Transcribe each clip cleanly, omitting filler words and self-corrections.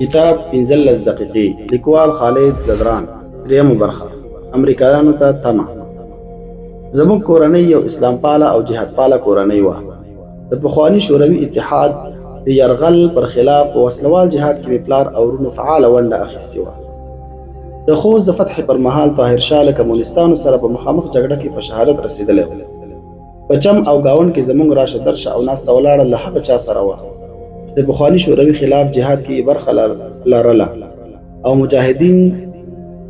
کتاب 15 دقیقې، لیکوال خالد زدران. درېمه برخه، امریکایانو ته تمه. زموږ کورنۍ یو اسلام پاله او جهاد پاله کورنۍ وه. د پخواني شوروي اتحاد د یرغل پر خلاف په وسلوال جهاد کې مې پلار او ورونو فعاله ونډه اخیستې وه. د خوست د فتح پر مهال طاهر شاه له کمونستانو سره په مخامخ جګړه کې په شهادت رسېدلی و. په چم او گاون کې زموږ راشه درشه او ناسته ولاړه له هغه چا سره وه د پخواني شوروي خلاف جهاد کې برخه لرله او مجاهدین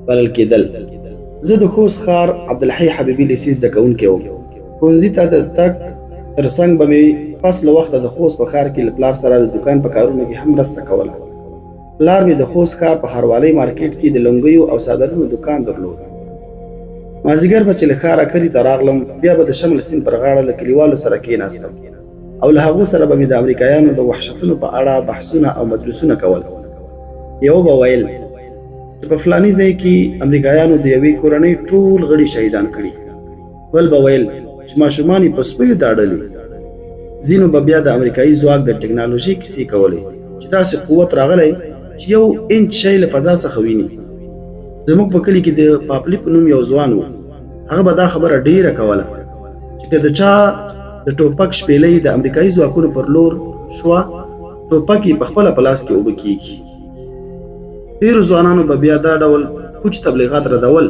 بلل کېدل. زه د خوست ښار عبدالحی حبیبي لیسې زده کوونکی وم. ښوونځي ته د تګ تر څنګ به مې فصل وخته د خوست په ښار کې له پلار سره د دوکان په کارونو کې هم مرسته کوله. پلار مې د خوست ښار په ښاروالۍ مارکیټ کې د لونګیو او څادرونو دوکان درلود. مازدیګر به چې له ښاره کلي ته راغلم، بیا به د شمل سیند پر غاړه له کلیوالو سره کېناستم او له هغو سره به مې د امریکایانو د وحشتونو په اړه بحثونه او مجلسونه کول. یو به ویل چې په فلاني ځای کې امریکایانو د یوې کورنۍ ټول غړي شهیدان کړي، بل به ویل چې ماشومان یې په سپیو داړلي. ځینو به بیا د امریکایي ځواک د ټکنالوژي کیسې کولې چې داسې قوت راغلی چې 1 انچ شی له فضا څخه ویني. زموږ په کلي کې د پاپلي په نوم یو ځوان و. هغه به دا خبره ډیره کوله چې که د چا د ټوپک شپېلۍ د امریکایي ځواکونو پر لور شوه، ټوپک یې په خپله په لاس کې اوبه کېږي. ډېرو ځوانانو به بیا دا ډول پوچ تبلیغات ردول.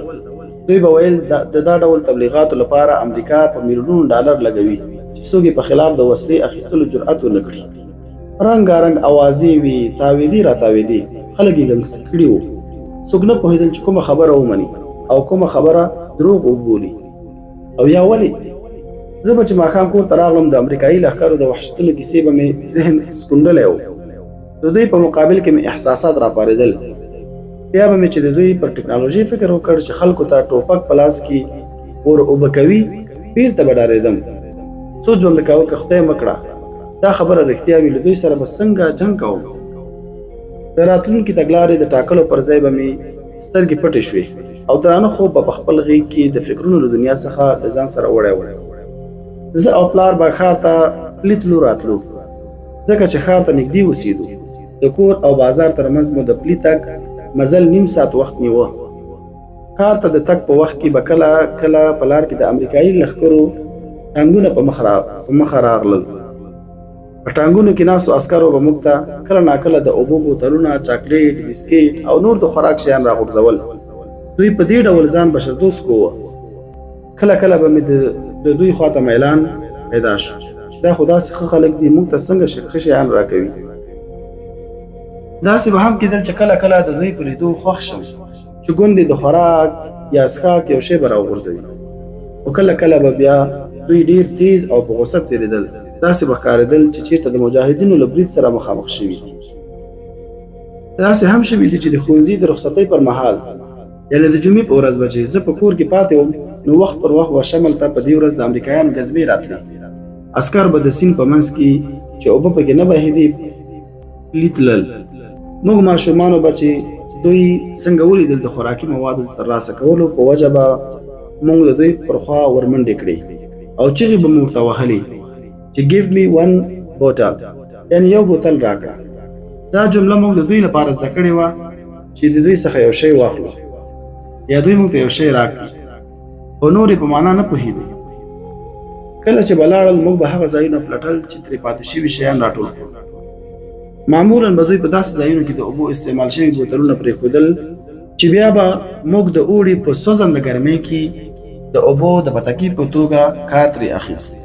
دوی به ویل د دا ډول تبلیغاتو لپاره امریکا په میلیونونو ډالر لګوي چې څوک یې په خلاف د وسلې اخیستلو جرأت ونه کړي. رنګارنګ اوازې وي، تاویدي راتاویدي، خلک یې ګنګس کړي وو. څوک نه پوهېدل چې کومه خبره ومني او کومه خبره دروغ وبولي. او یا ولې زه به چې ماښام کور ته راغلم، د امریکایي لښکرو د وحشتونو کیسې به مې ذهن سکونډلی و. د دوی په مقابل کې مې احساسات راپارېدل. بیا به مې چې د دوی پر ټکنالوژي فکر وکړ چې خلکو ته ټوپک په لاس کې ور اوبه کوي، بیرته به ډارېدم. سوچ به مې کاوه که خدای مه کړه دا خبره رښتیا وي، له دوی سره به څنګه جنګ کوم. د راتلونکي تګلارې د ټاکلو پر ځای به مې سترګې پټې شوې او درانه خوب به په خپل غېږ کې د فکرونو له دنیا څخه د ځان سره وړی وړی. زه او پلار به ښار ته پلي تلو راتلو، ځکه چې ښار ته نږدې اوسېدو. د کور او بازار ترمنځ مو د پلي تګ مزل نیم ساعت وخت نیوه. ښار ته د تګ په وخت کې به کله کله په لار کې د امریکایي لښکرو ټانګونه په مخه راغلل. په ټانګونو کې ناستو عسکرو به موږ ته کله ناکله د اوبو بوتلونه، چاکلیټ، بسکیټ او نور د خوراک شیان راغورځول. دوی په دې ډول ځان بشردوست کوه. کله کله به مې د دوی خواته میلان پیدا شو. دا خو داسې ښه خلک دي، موږ ته څنګه ښه شیان راکوي. داسې به هم کېدل چې کله کله د دوی په لیدو خوښ شم چې ګوندې د خوراک یا څښاک یو شی به راوغورځوي. خو کله کله به بیا دوی ډېر تیز او په غوسه تېرېدل. داسې به ښکارېدل چې چېرته د مجاهدینو له برید سره مخامخ شوي. داسې هم شوي دي چې د ښوونځي د رخصتۍ پر مهال، یعنې د جمعې په ورځ به چې زه په کور کې پاتې وم، نو وخت پر وخت به شمل ته په دې ورځ د امریکایانو ګزمې راتلې. عسکر به د سیند په منځ کې چې اوبه پکې نه بهېدې پلي تلل. موږ ماشومانو به چې دوی څنګه ولیدل د خوراکي موادو د ترلاسه کولو په وجه به موږ د دوی پر خوا ورمنډې کړې او چغې به مو ورته وهلې چې give me one bottle، یعنې یو بوتل راکړه. دا جمله موږ د دوی لپاره زده کړې وه چې د دوی څخه یو شی واخلو یا دوی موږ ته یو شی راکړي، خو نور یې په معنا نه پوهېدو. کله چې به لاړل، موږ به هغه ځایونه پلټل چې ترې پاتې شوي شیان راټول کړو. معمولاً به دوی په داسې ځایونو کې د اوبو استعمال شوي بوتلونه پرېښودل چې بیا به موږ د اوړي په سوځنده ګرمۍ کې د اوبو د پتکي په توګه کار ترې اخیست.